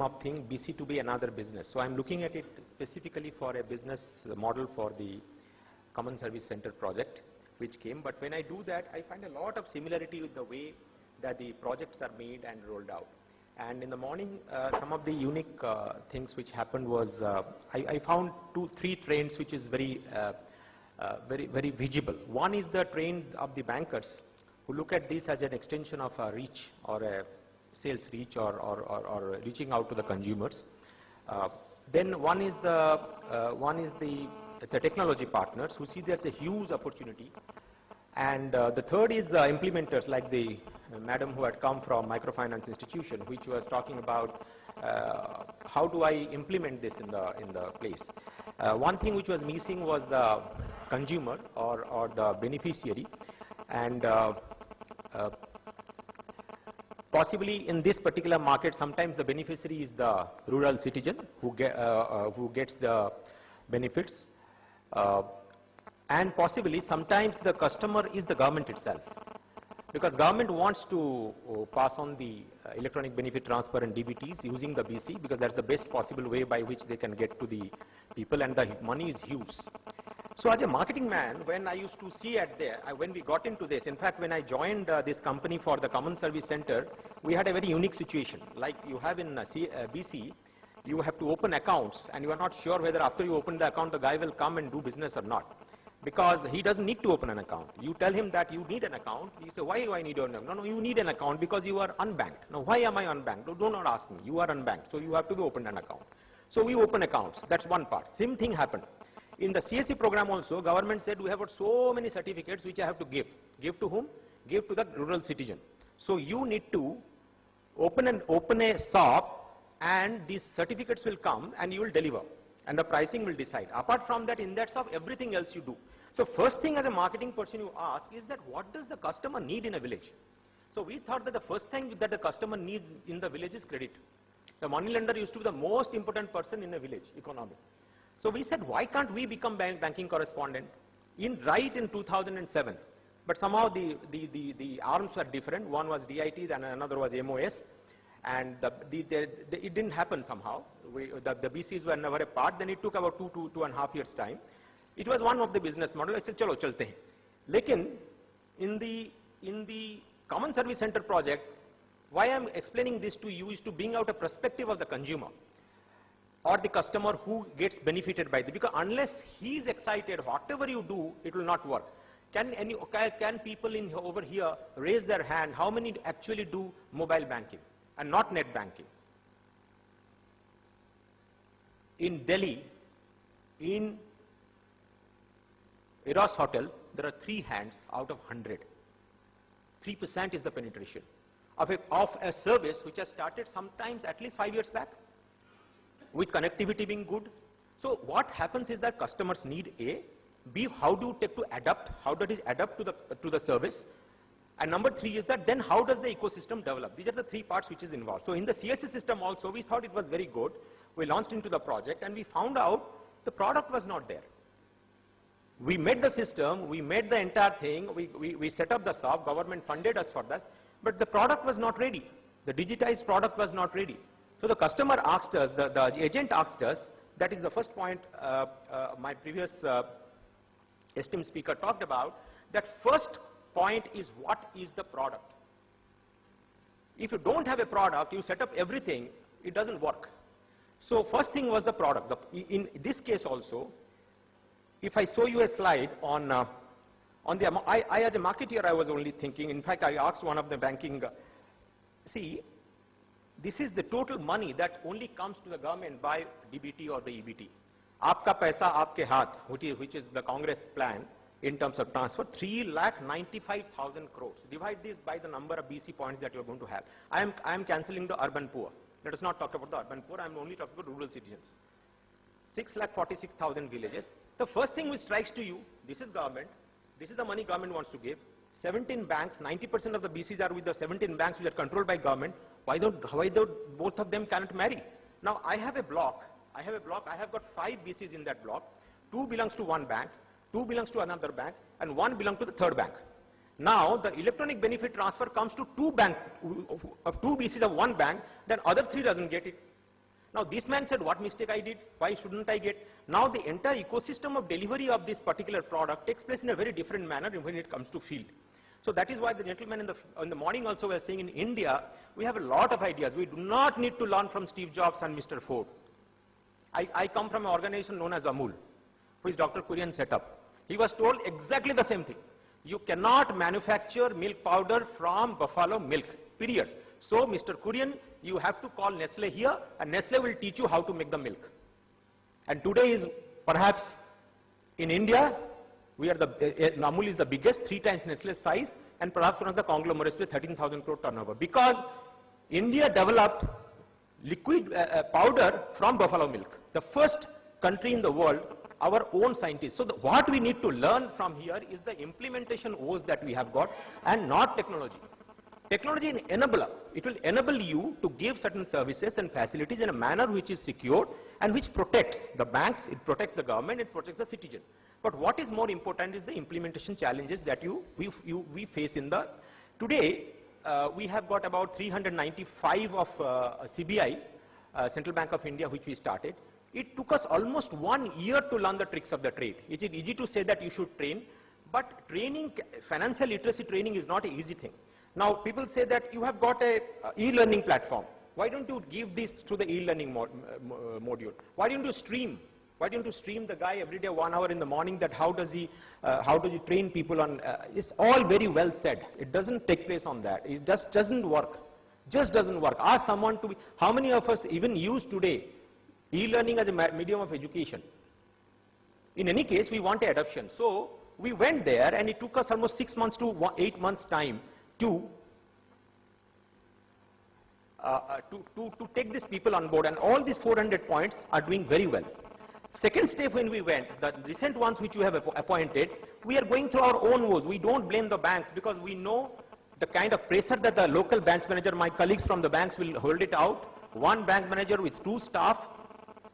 of thing, BC to be another business. So I'm looking at it specifically for a business model for the Common Service Center project, which came. But when I do that, I find a lot of similarity with the way that the projects are made and rolled out. And in the morning, some of the unique things which happened was, I found 2-3 trends which is very visible. One is the trend of the bankers who look at this as an extension of a reach or a sales reach or reaching out to the consumers. Then one is the technology partners who see there's a huge opportunity. And the third is the implementers, like the madam who had come from microfinance institution, which was talking about how do I implement this in the place. One thing which was missing was the consumer or the beneficiary, and possibly in this particular market, sometimes the beneficiary is the rural citizen who gets the benefits. And possibly sometimes the customer is the government itself, because government wants to pass on the electronic benefit transfer and DBTs using the BC, because that's the best possible way by which they can get to the people, and the money is huge. So as a marketing man, when I used to see at there, when we got into this, in fact, when I joined this company for the Common Service Center, we had a very unique situation. Like you have in BC, you have to open accounts, and you are not sure whether after you open the account, the guy will come and do business or not. Because he doesn't need to open an account. You tell him that you need an account. He says, why do I need an account? No, you need an account because you are unbanked. Now, why am I unbanked? Do not ask me. You are unbanked, so you have to be open an account. So we open accounts. That's one part. Same thing happened. In the CSC program also, government said we have got so many certificates which I have to give. Give to whom? Give to the rural citizen. So you need to open a shop, and these certificates will come and you will deliver. And the pricing will decide. Apart from that, in that shop, everything else you do. So first thing as a marketing person you ask is that what does the customer need in a village? So we thought that the first thing that the customer needs in the village is credit. The money lender used to be the most important person in a village economy. So we said, why can't we become banking correspondent? Right in 2007. But somehow the arms were different. One was DIT and another was MOS. And it didn't happen somehow. The BCs were never a part. Then it took about 2.5 years time. It was one of the business model. I said, chalo, chalte hain. Lekin, in the Common Service Center project, why I'm explaining this to you is to bring out a perspective of the consumer or the customer who gets benefited by this. Because unless he is excited, whatever you do, it will not work. Can people over here raise their hand? How many actually do mobile banking and not net banking? In Delhi, in Eros Hotel, there are 3 hands out of 100. 3% is the penetration of a service which has started sometimes at least 5 years back, with connectivity being good. So what happens is that customers need A, B, how do you take to adapt? How does it adapt to the service? And number 3 is that then how does the ecosystem develop? These are the 3 parts which is involved. So in the CSC system also, we thought it was very good. We launched into the project and we found out the product was not there. We made the system, we made the entire thing, we set up the shop, government funded us for that, but the product was not ready. The digitized product was not ready. So the customer asked us, the agent asked us, that is the first point my previous esteemed speaker talked about, that first point is what is the product. If you don't have a product, you set up everything, it doesn't work. So first thing was the product. In this case also, if I show you a slide on the, I as a marketeer, I was only thinking, in fact, I asked one of the banking, see, this is the total money that only comes to the government by DBT or the EBT. Aapka paisa, aapke haath, which is the Congress plan in terms of transfer, 3,95,000 crores. Divide this by the number of BC points that you're going to have. I am cancelling the urban poor. Let us not talk about the urban poor, I'm only talking about rural citizens. 6,46,000 villages. The first thing which strikes to you, this is government, this is the money government wants to give. 17 banks, 90% of the BCs are with the 17 banks which are controlled by government. Why don't both of them cannot marry? Now I have a block, I have got 5 BCs in that block. 2 belongs to one bank, 2 belongs to another bank, and 1 belongs to the third bank. Now the electronic benefit transfer comes to 2 BCs of one bank, then other 3 doesn't get it. Now this man said, what mistake I did? Why shouldn't I get? Now the entire ecosystem of delivery of this particular product takes place in a very different manner when it comes to field. So that is why the gentleman in the morning also was saying in India, we have a lot of ideas. We do not need to learn from Steve Jobs and Mr. Ford. I come from an organization known as Amul, which Dr. Kurian set up. He was told exactly the same thing. You cannot manufacture milk powder from buffalo milk, period. So, Mr. Kurian, you have to call Nestle here, and Nestle will teach you how to make the milk. And today is perhaps in India, Amul is the biggest, 3 times Nestle's size, and perhaps one of the conglomerates with 13,000 crore turnover. Because India developed liquid powder from buffalo milk. The first country in the world, our own scientists. So what we need to learn from here is the implementation woes that we have got and not technology. Technology is an enabler. It will enable you to give certain services and facilities in a manner which is secure and which protects the banks, it protects the government, it protects the citizen. But what is more important is the implementation challenges that we face in the, today we have got about 395 of CBI, Central Bank of India, which we started. It took us almost 1 year to learn the tricks of the trade. It is easy to say that you should train, but training, financial literacy training is not an easy thing. Now, people say that you have got a e-learning platform. Why don't you give this to the e-learning module? Why don't you stream? Why don't you stream the guy every day 1 hour in the morning that how does he train people on, it's all very well said. It doesn't take place on that. It just doesn't work. Just doesn't work. Ask someone to be, how many of us even use today e-learning as a medium of education? In any case, we want adoption. So we went there and it took us almost 6 months to 8 months time to take these people on board, and all these 400 points are doing very well. Second step when we went, the recent ones which we have appointed, we are going through our own woes. We don't blame the banks because we know the kind of pressure that the local branch manager, my colleagues from the banks will hold it out. One bank manager with 2 staff,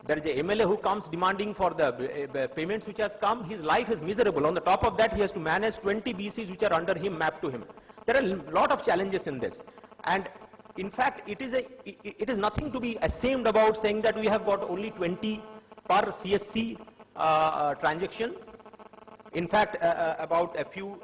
there is a MLA who comes demanding for the payments which has come. His life is miserable. On the top of that, he has to manage 20 BCs which are under him, mapped to him. There are a lot of challenges in this. And in fact, it is nothing to be ashamed about saying that we have got only 20 per CSC transaction. In fact, about a few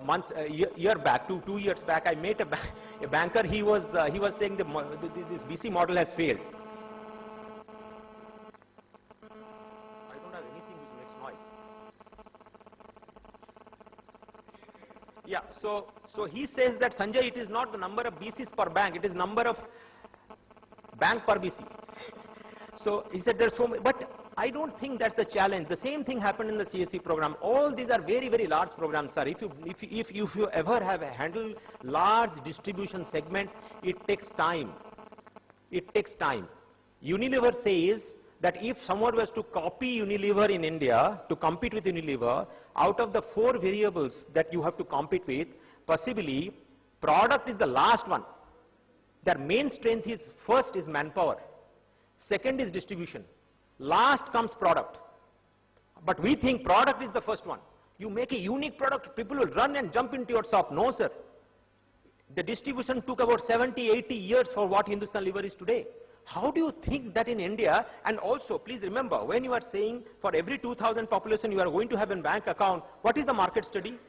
months, year back, 2 years back, I met a banker. He was saying this BC model has failed. I don't have anything which makes noise. Yeah, so he says that, Sanjay, it is not the number of BCs per bank, it is number of bank per BC. So he said there's so many, but I don't think that's the challenge. The same thing happened in the CSC program. All these are very, very large programs, sir. If you ever have handled large distribution segments, it takes time. It takes time. Unilever says that if someone was to copy Unilever in India, to compete with Unilever, out of the 4 variables that you have to compete with, possibly product is the last one. Their main strength is, first is manpower. Second is distribution. Last comes product. But we think product is the first one. You make a unique product, people will run and jump into your shop. No, sir. The distribution took about 70, 80 years for what Hindustan Lever is today. How do you think that in India? And also, please remember, when you are saying for every 2,000 population you are going to have a bank account, what is the market study?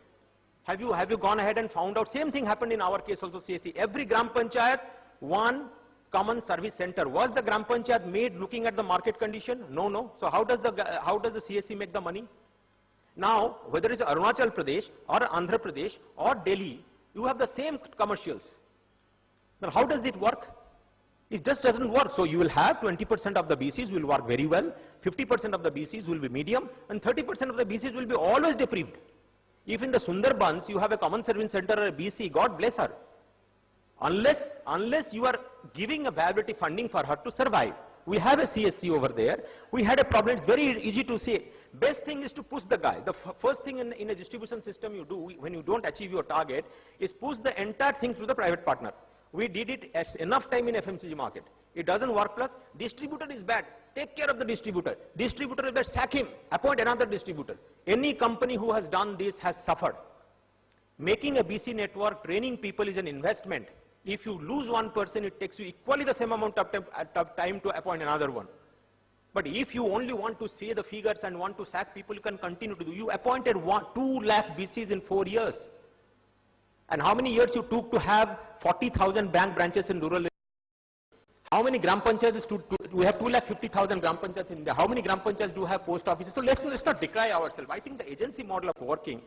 Have you gone ahead and found out? Same thing happened in our case also, CSC. Every Gram Panchayat, one common service center. Was the Gram Panchayat made looking at the market condition? No, no. So how does the CSC make the money? Now, whether it's Arunachal Pradesh or Andhra Pradesh or Delhi, you have the same commercials. Now, how does it work? It just doesn't work. So you will have 20% of the BCs will work very well, 50% of the BCs will be medium, and 30% of the BCs will be always deprived. If in the Sundarbans you have a common service center or a BC, God bless her. Unless you are giving a viability funding for her to survive. We have a CSC over there. We had a problem. It's very easy to say. Best thing is to push the guy. The first thing in a distribution system you do when you don't achieve your target is push the entire thing to the private partner. We did it as enough time in FMCG market. It doesn't work. Plus, distributor is bad. Take care of the distributor. Distributor is bad. Sack him. Appoint another distributor. Any company who has done this has suffered. Making a BC network, training people is an investment. If you lose one person, it takes you equally the same amount of time to appoint another one. But if you only want to say the figures and want to sack people, you can continue to do. You appointed 2 lakh BCs in 4 years. And how many years you took to have 40,000 bank branches in rural areas? How many gram panchayats we have 2,50,000 gram panchayats in India. How many gram panchayats do have post offices? So let's not decry ourselves. I think the agency model of working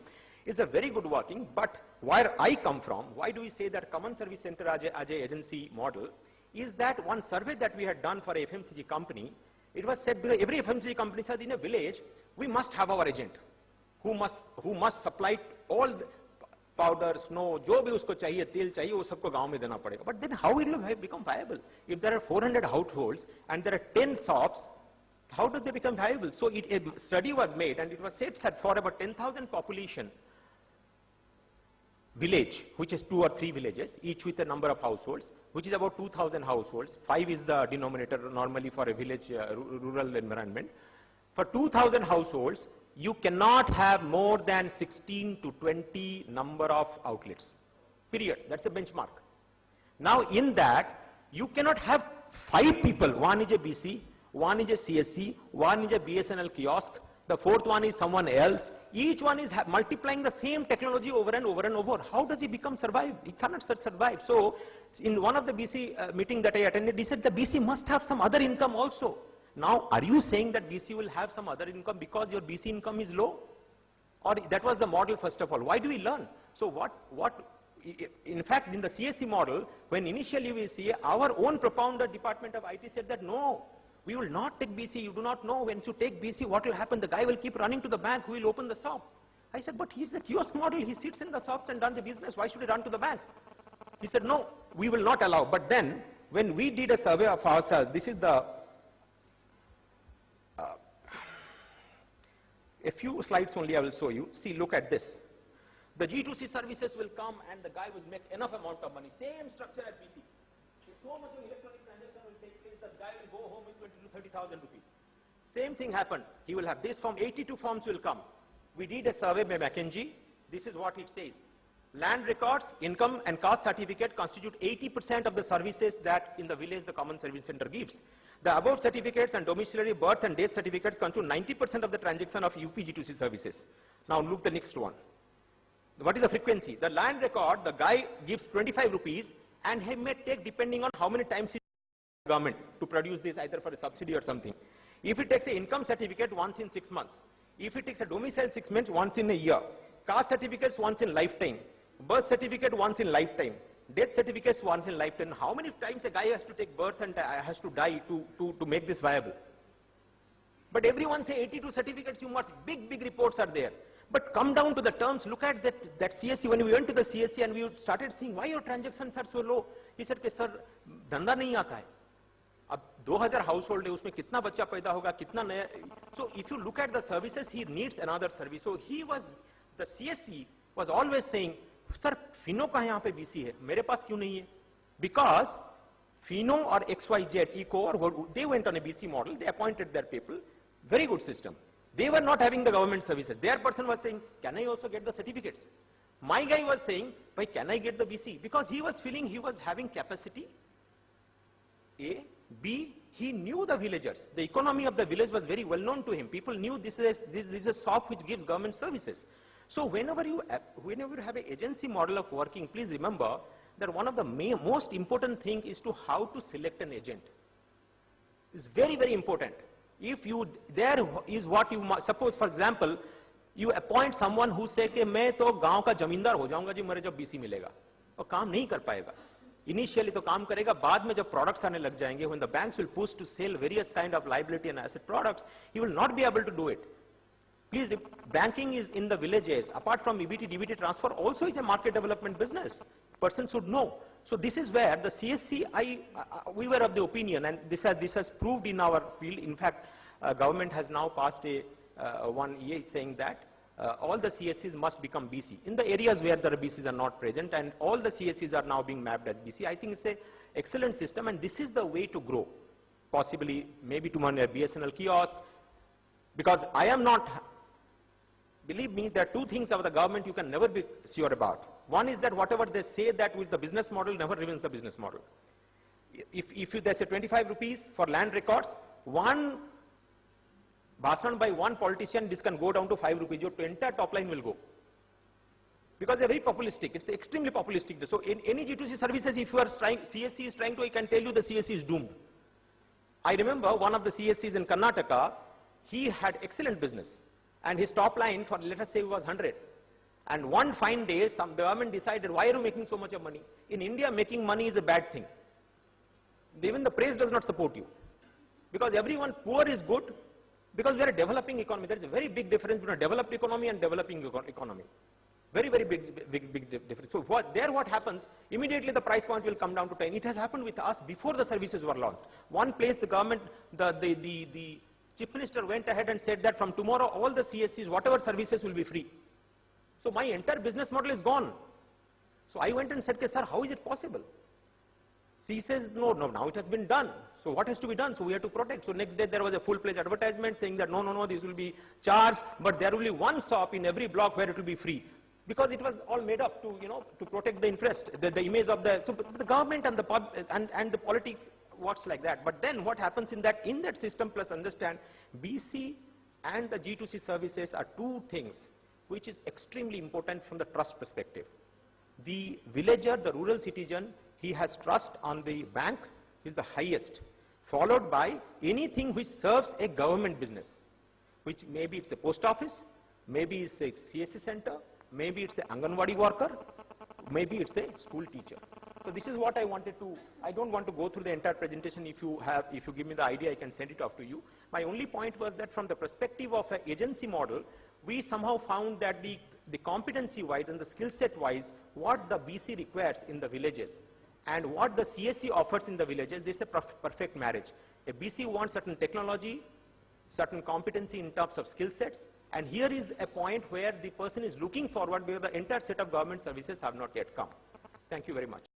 is a very good working, but where I come from, why do we say that common service center as a agency model, is that one survey that we had done for a FMCG company, it was said every FMCG company said in a village, we must have our agent who must supply all the powder, snow, जो भी उसको चाहिए, तेल चाहिए, वो सबको गांव में देना पड़ेगा. But then how it will become viable? If there are 400 households and there are 10 shops, how do they become viable? So a study was made and it was said that for about 10,000 population village, which is 2 or 3 villages, each with a number of households, which is about 2,000 households. 5 is the denominator normally for a village rural environment. For 2,000 households, you cannot have more than 16 to 20 number of outlets. Period. That's the benchmark. Now in that, you cannot have 5 people. One is a BC, one is a CSC, one is a BSNL kiosk, the 4th one is someone else. Each one is multiplying the same technology over and over and over. How does he survive? He cannot survive. So in one of the BC meeting that I attended, he said the BC must have some other income also. Now, are you saying that BC will have some other income because your BC income is low? Or that was the model first of all. Why do we learn? So in fact, in the CSC model, when initially we see our own propounder department of IT said that no, we will not take BC. You do not know when you take BC, what will happen? The guy will keep running to the bank who will open the shop. I said, but he's a kiosk model. He sits in the shops and does the business. Why should he run to the bank? He said, no, we will not allow. But then when we did a survey of ourselves, this is the a few slides only I will show you. See, look at this. The G2C services will come and the guy will make enough amount of money. Same structure as BC. So much of electronic transaction will take place, the guy will go home with 20 to 30,000 rupees. Same thing happened. He will have this form, 82 forms will come. We did a survey by McKinsey. This is what it says. Land records, income and caste certificate constitute 80% of the services that in the village the common service center gives. The above certificates and domiciliary birth and death certificates constitute 90% of the transaction of UPG2C services. Now look the next one. What is the frequency? The land record, the guy gives 25 rupees and he may take depending on how many times he government to produce this either for a subsidy or something. If he takes an income certificate once in 6 months, if he takes a domicile 6 months once in a year, caste certificates once in lifetime, birth certificate once in lifetime, death certificates once in lifetime, how many times a guy has to take birth and has to die to make this viable? But everyone say 82 certificates you must, big reports are there. But come down to the terms, look at that CSC. When we went to the CSC and we started seeing why your transactions are so low, he said, sir, धंधा नहीं आता है. अब 2000 household है, उसमें कितना बच्चा पैदा होगा, कितना नया. So if you look at the services, he needs another service. So the CSC was always saying, sir, Fino का यहाँ पे BC है, मेरे पास क्यों नहीं है? Because Fino or XYZ, Eco, or they went on a BC model, they appointed their people, very good system. They were not having the government services. Their person was saying, can I also get the certificates? My guy was saying, can I get the BC? Because he was feeling he was having capacity. A. B. He knew the villagers. The economy of the village was very well known to him. People knew this is a shop which gives government services. So whenever you have an agency model of working, please remember that one of the most important thing is to how to select an agent. It's very, very important. There is what you must, suppose for example, you appoint someone who say कि मैं तो गांव का जमींदार हो जाऊंगा जी मेरे जब BC मिलेगा, और काम नहीं कर पाएगा. Initially तो काम करेगा, बाद में जब products आने लग जाएंगे, when the banks will push to sell various kind of liability and asset products, he will not be able to do it. Please, banking is in the villages, apart from EBT, DBT transfer, also is a market development business. Person should know. So this is where the CSC, we were of the opinion, and this has proved in our field. In fact, government has now passed one EA saying that all the CSCs must become BC. In the areas where the BCs are not present, and all the CSCs are now being mapped as BC, I think it's an excellent system, and this is the way to grow. Possibly, maybe to run a BSNL kiosk, because I am not, believe me, there are two things of the government you can never be sure about. One is that whatever they say that with the business model never remains the business model. If they say 25 rupees for land records, one bhasan by one politician, this can go down to 5 rupees. Your entire top line will go. Because they're very populistic. It's extremely populistic. So in any G2C services, if you are trying, CSC is trying to, I can tell you the CSC is doomed. I remember one of the CSCs in Karnataka, he had excellent business. And his top line for, let us say, was 100. And one fine day, some government decided, why are you making so much of money? In India, making money is a bad thing. Even the praise does not support you. Because everyone, poor is good, because we are a developing economy. There is a very big difference between a developed economy and developing economy. Very, very big difference. So what happens, immediately the price point will come down to 10. It has happened with us before the services were launched. One place the government, the chief minister went ahead and said that from tomorrow all the CSCs, whatever services will be free. So my entire business model is gone. So I went and said, sir, how is it possible? So he says, no, now it has been done. So what has to be done? So we have to protect. So next day there was a full-fledged advertisement saying that no, this will be charged, but there will be one shop in every block where it will be free. Because it was all made up to, to protect the interest, the image of the, so the government and the politics works like that. But then what happens in that system, plus understand, BC and the G2C services are two things which is extremely important from the trust perspective. The villager, the rural citizen, he has trust on the bank, is the highest, followed by anything which serves a government business, which maybe it's a post office, maybe it's a CSC center, maybe it's an Anganwadi worker, maybe it's a school teacher. So this is what I wanted to, I don't want to go through the entire presentation. If you give me the idea, I can send it off to you. My only point was that from the perspective of an agency model, we somehow found that the competency wise and the skill set wise, what the BC requires in the villages and what the CSC offers in the villages, this is a perfect marriage. A BC wants certain technology, certain competency in terms of skill sets, and here is a point where the person is looking forward because the entire set of government services have not yet come. Thank you very much.